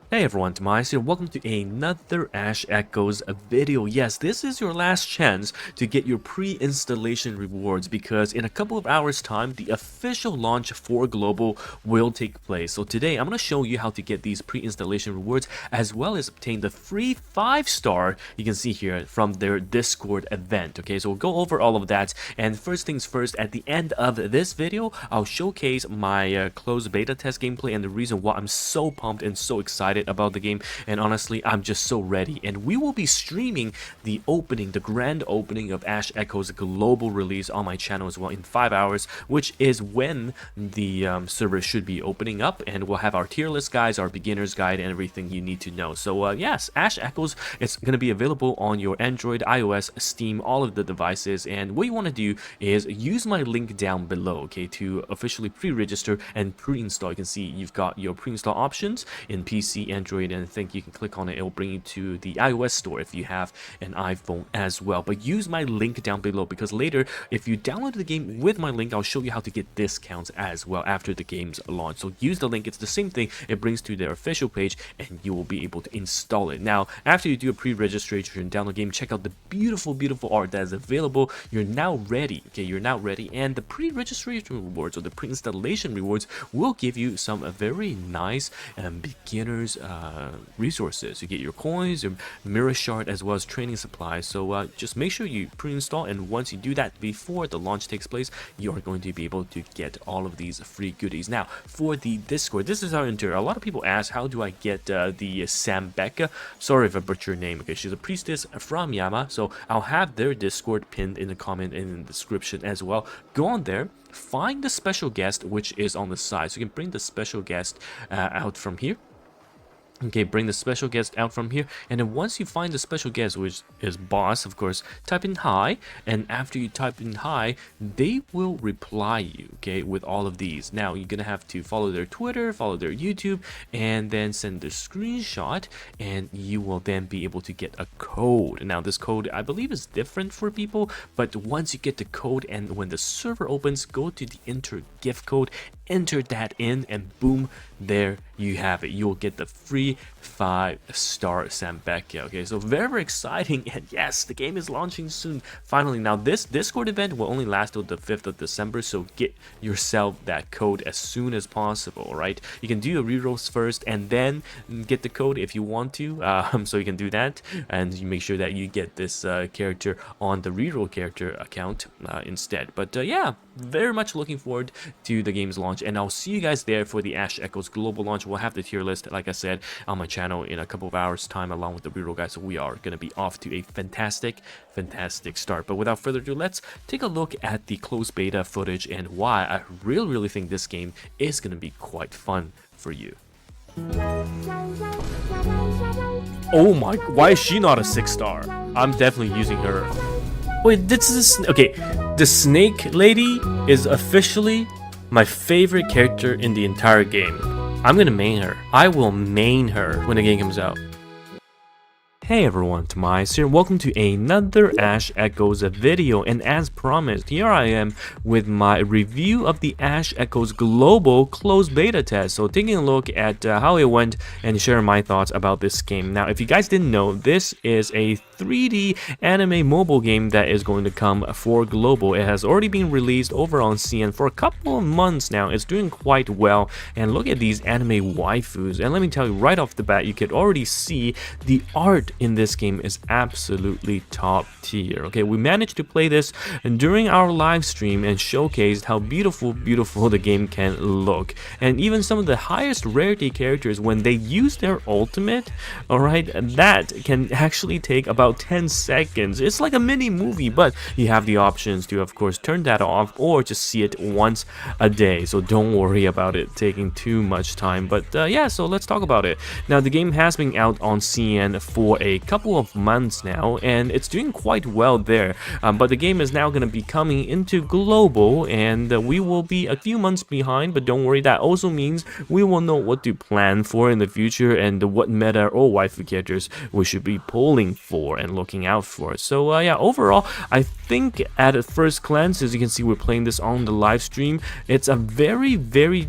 Hey everyone, TimaeuSS here. Welcome to another Ash Echoes video. Yes, this is your last chance to get your pre-installation rewards because in a couple of hours time, the official launch for Global will take place. So today, I'm going to show you how to get these pre-installation rewards as well as obtain the free 5-star you can see here from their Discord event. Okay, so we'll go over all of that. And first things first, at the end of this video, I'll showcase my closed beta test gameplay and the reason why I'm so pumped and so excited about the game, and honestly I'm just so ready. And we will be streaming the grand opening of Ash Echoes global release on my channel as well in 5 hours, which is when the server should be opening up, and we'll have our tier list guides, our beginners guide, and everything you need to know. So yes, Ash Echoes is going to be available on your Android, iOS, Steam, all of the devices. And what you want to do is use my link down below, okay, to officially pre-register and pre-install. You can see you've got your pre-install options in PC, Android, and I think you can click on it. It will bring you to the iOS store if you have an iPhone as well. But use my link down below because later, if you download the game with my link, I'll show you how to get discounts as well after the game's launch. So use the link. It's the same thing. It brings to their official page and you will be able to install it. Now, after you do a pre-registration and download the game, check out the beautiful art that is available. You're now ready. Okay, you're now ready. And the pre-registration rewards or the pre-installation rewards will give you some very nice beginners resources. You get your coins, your mirror shard, as well as training supplies. So just make sure you pre-install, and once you do that before the launch takes place, you are going to be able to get all of these free goodies. Now, for the Discord, this is how you enter. A lot of people ask, how do I get the Sambheka? Sorry if I butcher her name. Okay, she's a priestess from Yama, so I'll have their Discord pinned in the comment and in the description as well. Go on there, find the special guest, which is on the side. So you can bring the special guest out from here. Okay, bring the special guest out from here, and then once you find the special guest, which is boss, of course, type in hi, and after you type in hi, they will reply you, okay, with all of these. Now, you're gonna have to follow their Twitter, follow their YouTube, and then send the screenshot, and you will then be able to get a code. Now, this code, I believe, is different for people, but once you get the code, and when the server opens, go to the enter gift code, enter that in, and boom, there you have it. You'll get the free 5-star Sambheka. Okay, so very exciting, and yes, the game is launching soon finally. Now, this Discord event will only last till the 5th of December, so get yourself that code as soon as possible. Right, you can do your rerolls first and then get the code if you want to, so you can do that, and you make sure that you get this character on the reroll character account instead. But yeah, very much looking forward to the game's launch, and I'll see you guys there for the Ash Echoes global launch. We'll have the tier list, like I said, on my channel in a couple of hours time, along with the reroll guys. So we are going to be off to a fantastic start. But without further ado, let's take a look at the closed beta footage and why I really think this game is going to be quite fun for you. Oh my, why is she not a 6-star? I'm definitely using her. Wait, this is okay. The snake lady is officially my favorite character in the entire game. I'm gonna main her. I will main her when the game comes out. Hey everyone, TimaeuSS here. Welcome to another Ash Echoes video, and as promised, here I am with my review of the Ash Echoes global closed beta test. So taking a look at how it went and sharing my thoughts about this game. Now, if you guys didn't know, this is a 3D anime mobile game that is going to come for global. It has already been released over on CN for a couple of months now. It's doing quite well, and look at these anime waifus. And let me tell you right off the bat, you could already see the art in this game is absolutely top tier. Okay, we managed to play this during our live stream and showcased how beautiful the game can look. And even some of the highest rarity characters, when they use their ultimate, alright, that can actually take about 10 seconds. It's like a mini movie, but you have the options to, of course, turn that off or just see it once a day. So don't worry about it taking too much time. But yeah, so let's talk about it. Now, the game has been out on CN for a couple of months now, and it's doing quite well there. But the game is now going to be coming into global, and we will be a few months behind, but don't worry, that also means we will know what to plan for in the future and what meta or waifu characters we should be pulling for and looking out for. So yeah, overall, I think at a first glance, as you can see, we're playing this on the live stream. It's a very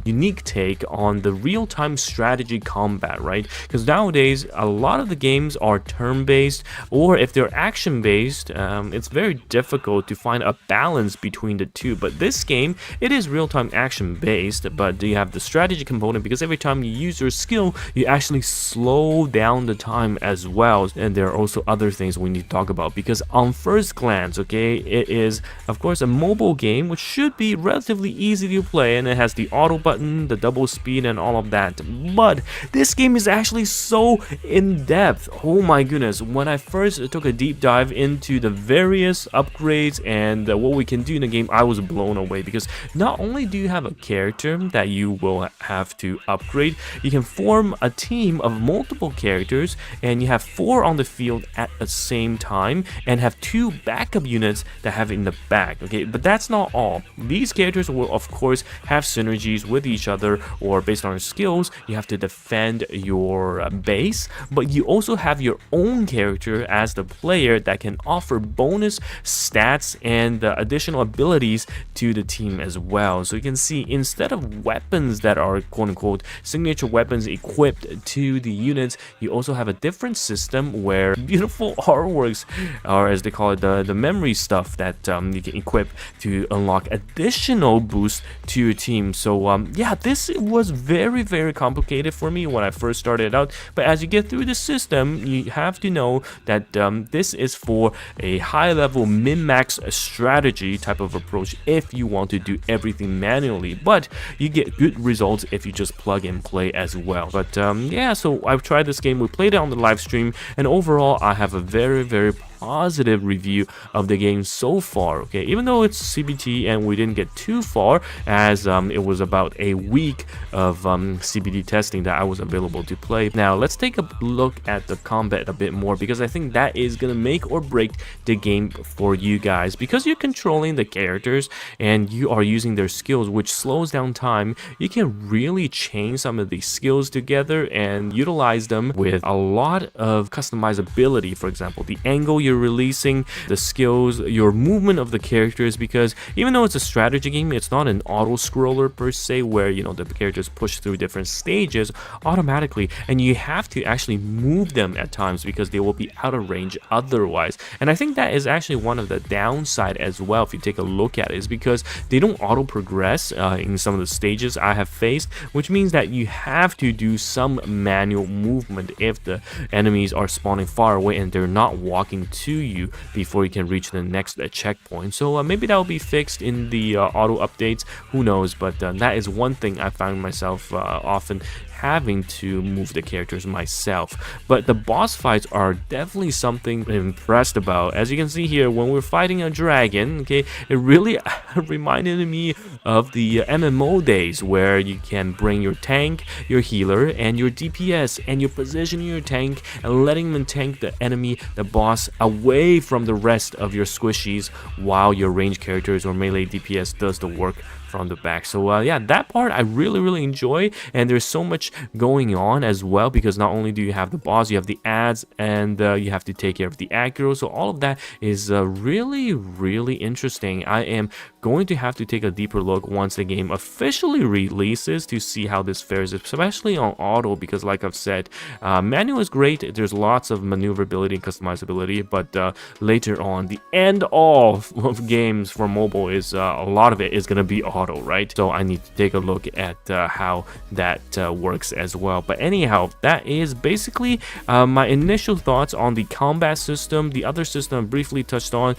unique take on the real-time strategy combat, right? Because nowadays a lot of the games are turn-based, or if they're action-based, it's very difficult to find a balance between the two. But this game, it is real-time action-based, but you have the strategy component, because every time you use your skill, you actually slow down the time as well. And there are also other things we need to talk about, because on first glance, okay, it is of course a mobile game, which should be relatively easy to play, and it has the auto button, the double speed, and all of that. But this game is actually so in-depth. Oh my goodness, when I first took a deep dive into the various upgrades and what we can do in the game, I was blown away, because not only do you have a character that you will have to upgrade, you can form a team of multiple characters, and you have 4 on the field at the same time, and have 2 backup units that have in the back. Okay, but that's not all. These characters will of course have synergies with each other, or based on your skills, you have to defend your base, but you also have your own character as the player that can offer bonus stats and additional abilities to the team as well. So you can see, instead of weapons that are quote-unquote signature weapons equipped to the units, you also have a different system where beautiful artworks, or as they call it, the memory stuff that you can equip to unlock additional boosts to your team. So yeah, this was very complicated for me when I first started out, but as you get through the system, you have to know that this is for a high level min-max strategy type of approach if you want to do everything manually, but you get good results if you just plug and play as well. But yeah, so I've tried this game, we played it on the live stream, and overall I have a very positive review of the game so far. Okay, even though it's CBT and we didn't get too far, as it was about a week of CBT testing that I was available to play. Now let's take a look at the combat a bit more, because I think that is gonna make or break the game for you guys, because you're controlling the characters and you are using their skills, which slows down time. You can really chain some of these skills together and utilize them with a lot of customizability. For example, the angle you're releasing, the skills, your movement of the characters, because even though it's a strategy game, it's not an auto scroller per se, where you know the characters push through different stages automatically, and you have to actually move them at times because they will be out of range otherwise. And I think that is actually one of the downside as well, if you take a look at it, is because they don't auto progress in some of the stages I have faced, which means that you have to do some manual movement if the enemies are spawning far away and they're not walking to you before you can reach the next checkpoint. So maybe that will be fixed in the auto updates, who knows. But that is one thing I found myself often having to move the characters myself. But the boss fights are definitely something I'm impressed about. As you can see here, when we're fighting a dragon, okay, it really reminded me of the MMO days, where you can bring your tank, your healer, and your DPS, and you're positioning your tank and letting them tank the enemy, the boss, away from the rest of your squishies, while your ranged characters or melee DPS does the work from the back. So yeah, that part I really enjoy, and there's so much going on as well, because not only do you have the boss, you have the ads, and you have to take care of the aggro. So all of that is really interesting. I am going to have to take a deeper look once the game officially releases to see how this fares, especially on auto, because like I've said, manual is great, there's lots of maneuverability and customizability, but later on, the end all of games for mobile is a lot of it is going to be auto, right? So I need to take a look at how that works as well. But anyhow, that is basically my initial thoughts on the combat system. The other system I briefly touched on,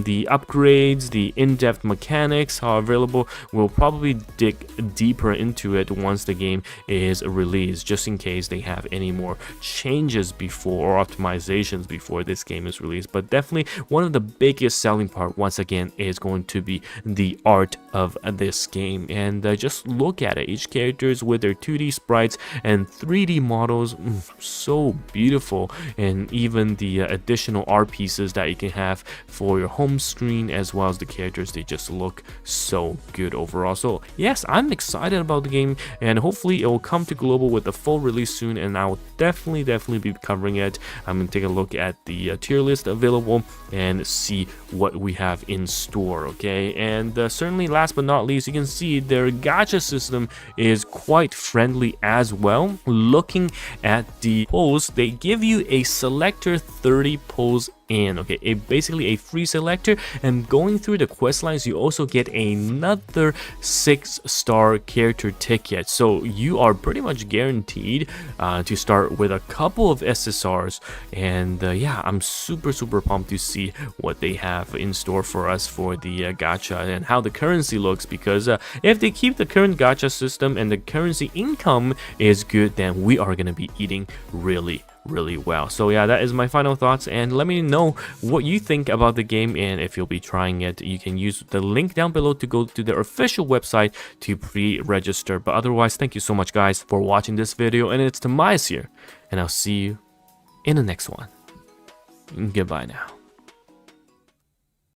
the upgrades, the in-depth mechanics, mechanics are available. We'll probably dig deeper into it once the game is released, just in case they have any more changes before or optimizations before this game is released. But definitely one of the biggest selling part once again is going to be the art of this game. And just look at it, each characters with their 2D sprites and 3D models, so beautiful. And even the additional art pieces that you can have for your home screen, as well as the characters, they just look so good overall. So yes, I'm excited about the game, and hopefully it will come to global with a full release soon, and I will definitely be covering it. I'm gonna take a look at the tier list available and see what we have in store. Okay, and certainly last but not least, you can see their gacha system is quite friendly as well. Looking at the polls, they give you a selector 30 polls in, okay, basically a free selector, and going through the quest lines you also get another 6-star character ticket. So you are pretty much guaranteed to start with a couple of SSRs, and yeah, I'm super pumped to see what they have in store for us for the gacha and how the currency looks, because if they keep the current gacha system and the currency income is good, then we are going to be eating really well. So yeah, that is my final thoughts, and let me know what you think about the game, and if you'll be trying it, you can use the link down below to go to their official website to pre-register. But otherwise, thank you so much guys for watching this video, and it's TimaeuSS here, and I'll see you in the next one. Goodbye now.